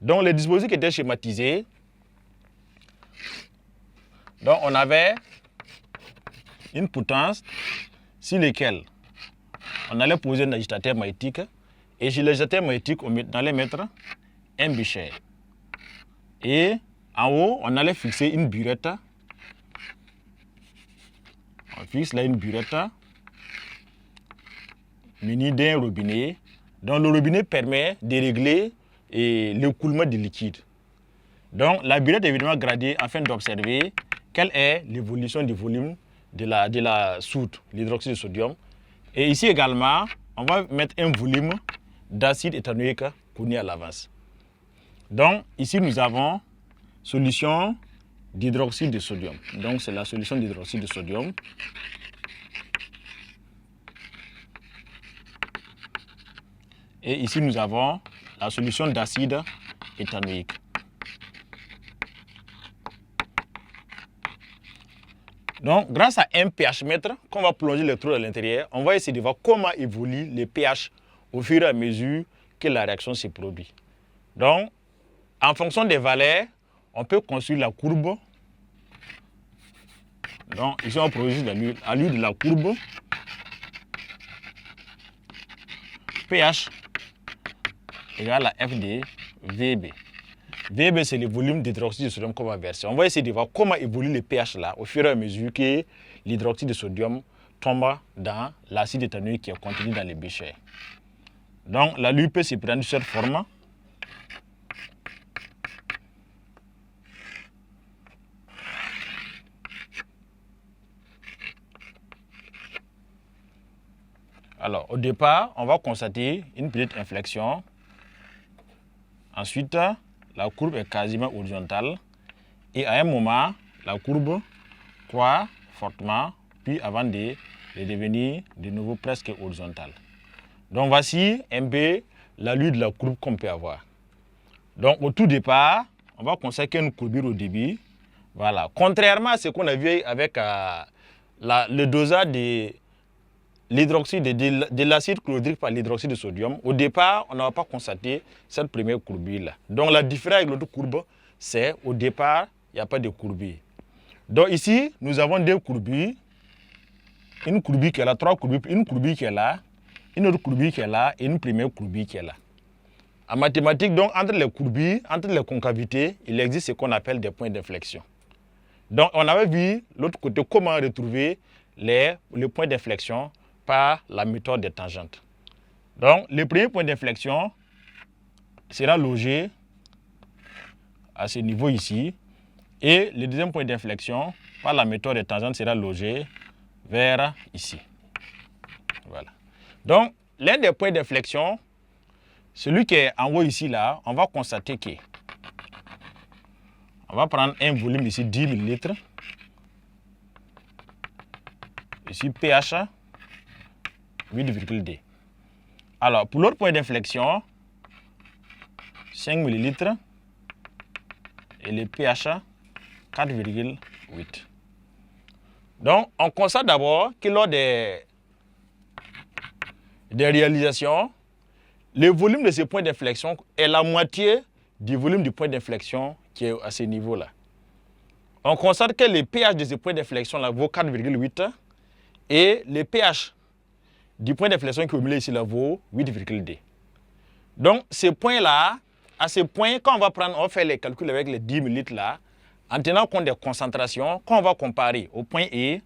Donc, les dispositifs étaient schématisés. Donc, on avait une potence sur laquelle on allait poser un agitateur magnétique. Et chez l'agitateur magnétique, on allait mettre un bécher. Et en haut, on allait fixer une burette. On fixe là une burette munie d'un robinet. Donc, le robinet permet de régler l'écoulement du liquide. Donc, la burette est évidemment gradée afin d'observer quelle est l'évolution du volume de la soude, l'hydroxyde de sodium. Et ici également, on va mettre un volume d'acide éthanoïque connu à l'avance. Donc, ici, nous avons solution d'hydroxyde de sodium. Donc, c'est la solution d'hydroxyde de sodium. Et ici, nous avons la solution d'acide éthanoïque. Donc, grâce à un pH mètre qu'on va plonger le trou à l'intérieur, on va essayer de voir comment évolue le pH au fur et à mesure que la réaction se produit. Donc, en fonction des valeurs, on peut construire la courbe. Donc, ici, on produit à l'une de la courbe pH égale à F de VB. VB, c'est le volume d'hydroxyde de sodium qu'on va verser. On va essayer de voir comment évolue le pH là au fur et à mesure que l'hydroxyde de sodium tombe dans l'acide éthanoïque qui est contenu dans les béchers. Donc, la lumière peut se prendre de cette forme. Alors, au départ, on va constater une petite inflexion. Ensuite, la courbe est quasiment horizontale. Et à un moment, la courbe croît fortement, puis avant de devenir de nouveau presque horizontale. Donc, voici un peu l'allure de la courbe qu'on peut avoir. Donc, au tout départ, on va constater une courbure au début. Voilà. Contrairement à ce qu'on a vu avec le dosage de l'hydroxyde de l'acide chlorhydrique par l'hydroxyde de sodium, au départ, on n'a pas constaté cette première courbure-là. Donc, la différence avec l'autre courbe, c'est au départ, il n'y a pas de courbure. Donc, ici, nous avons deux courbures. Une courbure qui est là, trois courbures, une courbure qui est là, une autre courbure qui est là et une première courbure qui est là. En mathématiques, donc, entre les courbures, entre les concavités, il existe ce qu'on appelle des points d'inflexion. Donc, on avait vu l'autre côté comment retrouver les points d'inflexion par la méthode des tangentes. Donc, le premier point d'inflexion sera logé à ce niveau ici. Et le deuxième point d'inflexion par la méthode des tangentes sera logé vers ici. Voilà. Donc, l'un des points d'inflexion, celui qui est en haut ici, là, on va constater que on va prendre un volume ici, 10 ml. Ici, pH 8,2. Alors, pour l'autre point d'inflexion, 5 ml et le pH 4,8. Donc, on constate d'abord que lors des réalisations, le volume de ce point d'inflexion est la moitié du volume du point d'inflexion qui est à ce niveau-là. On constate que le pH de ce point d'inflexion-là vaut 4,8 et le pH du point d'inflexion qui est au milieu ici là vaut 8,2. Donc, ce point-là, à ce point, quand on va faire les calculs avec les 10 ml là, en tenant compte des concentrations, quand on va comparer au point E,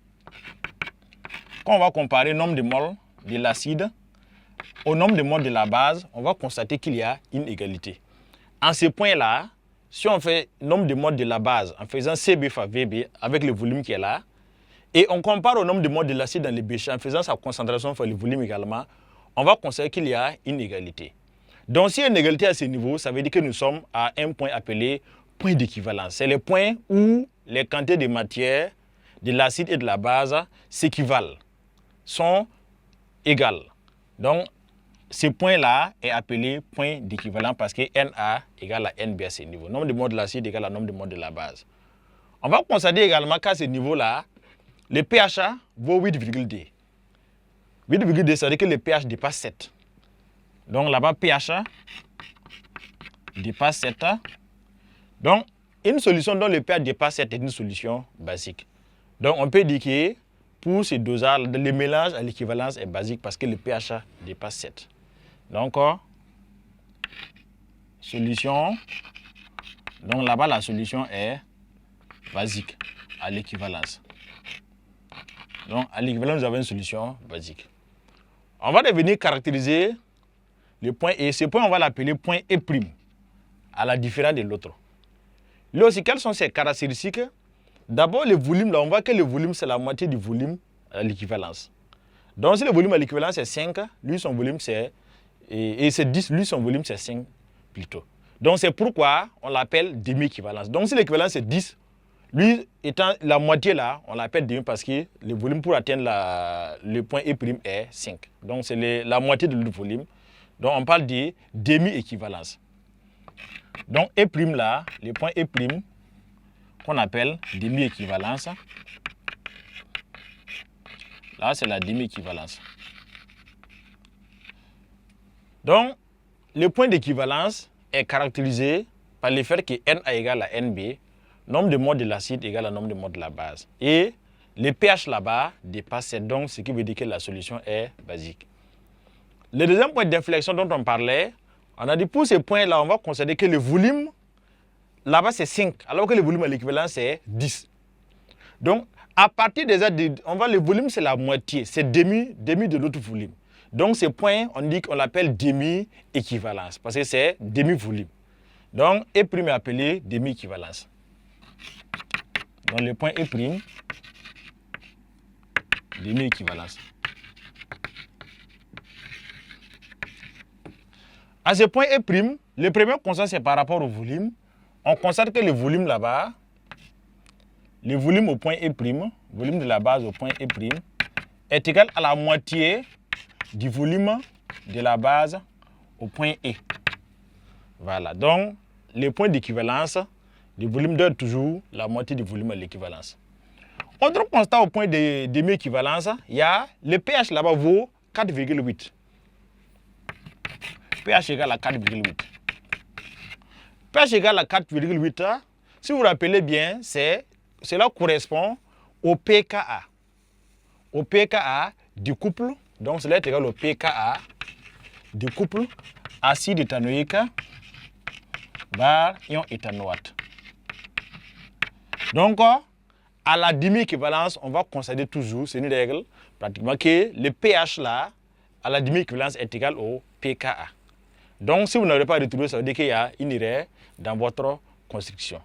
quand on va comparer le nombre de moles de l'acide au nombre de moles de la base, on va constater qu'il y a une égalité. En ce point-là, si on fait le nombre de moles de la base en faisant CB fois VB avec le volume qui est là, et on compare au nombre de moles de l'acide dans les béchers en faisant sa concentration fois le volume également, on va constater qu'il y a une égalité. Donc, s'il y a une égalité à ce niveau, ça veut dire que nous sommes à un point appelé point d'équivalence. C'est le point où les quantités de matière, de l'acide et de la base s'équivalent, sont égales. Donc, ce point-là est appelé point d'équivalence parce que Na égale à Nb à ce niveau. Nombre de moles de l'acide égale à nombre de moles de la base. On va constater également qu'à ce niveau-là, le pH vaut 8,2. 8,2, ça veut dire que le pH dépasse 7. Donc là-bas, pH dépasse 7. Donc, une solution dont le pH dépasse 7 est une solution basique. Donc, on peut dire que pour ces dosages, le mélange à l'équivalence est basique parce que le pH dépasse 7. Donc, solution. Donc, là-bas, la solution est basique à l'équivalence. Donc, à l'équivalence, nous avons une solution basique. On va devenir caractériser le point E. Ce point, on va l'appeler point E', à la différence de l'autre. Là aussi, quelles sont ses caractéristiques? D'abord, le volume, là, on voit que le volume, c'est la moitié du volume à l'équivalence. Donc, si le volume à l'équivalence est 5, lui, son volume, c'est... Et c'est 10, lui, son volume, c'est 5 plutôt. Donc, c'est pourquoi on l'appelle demi-équivalence. Donc, si l'équivalence est 10, lui, étant la moitié là, on l'appelle demi parce que le volume pour atteindre le point E' est 5. Donc, c'est la moitié de l'autre volume. Donc, on parle de demi-équivalence. Donc, E' là, le point E' qu'on appelle demi-équivalence. Là, c'est la demi-équivalence. Donc, le point d'équivalence est caractérisé par le fait que Na égale à Nb, nombre de moles de l'acide égale à nombre de moles de la base. Et le pH là-bas dépasse 7, donc ce qui veut dire que la solution est basique. Le deuxième point d'inflexion dont on parlait, on a dit pour ce point-là, on va considérer que le volume là-bas c'est 5, alors que le volume à l'équivalence c'est 10. Donc, à partir des le volume c'est la moitié, c'est demi de l'autre volume. Donc, ce point, on dit qu'on l'appelle demi-équivalence, parce que c'est demi-volume. Donc, E' est appelé demi-équivalence. Donc, le point E', demi-équivalence. À ce point E', le premier constat, c'est par rapport au volume. On constate que le volume là-bas, le volume au point E', volume de la base au point E', est égal à la moitié du volume de la base au point E. Voilà, donc le point d'équivalence du volume donne toujours la moitié du volume à l'équivalence. Autre constat au point de demi-équivalence, il y a le pH là-bas vaut 4,8. pH égale à 4,8. pH égale à 4,8, si vous vous rappelez bien, cela correspond au pKa. Au pKa du couple. Donc, cela est égal au pKa du couple acide éthanoïque bar ion éthanoate. Donc, à la demi-équivalence, on va considérer toujours, c'est une règle, pratiquement que le pH là, à la demi-équivalence est égal au pKa. Donc, si vous n'avez pas retrouvé, ça veut dire qu'il y a une erreur dans votre construction.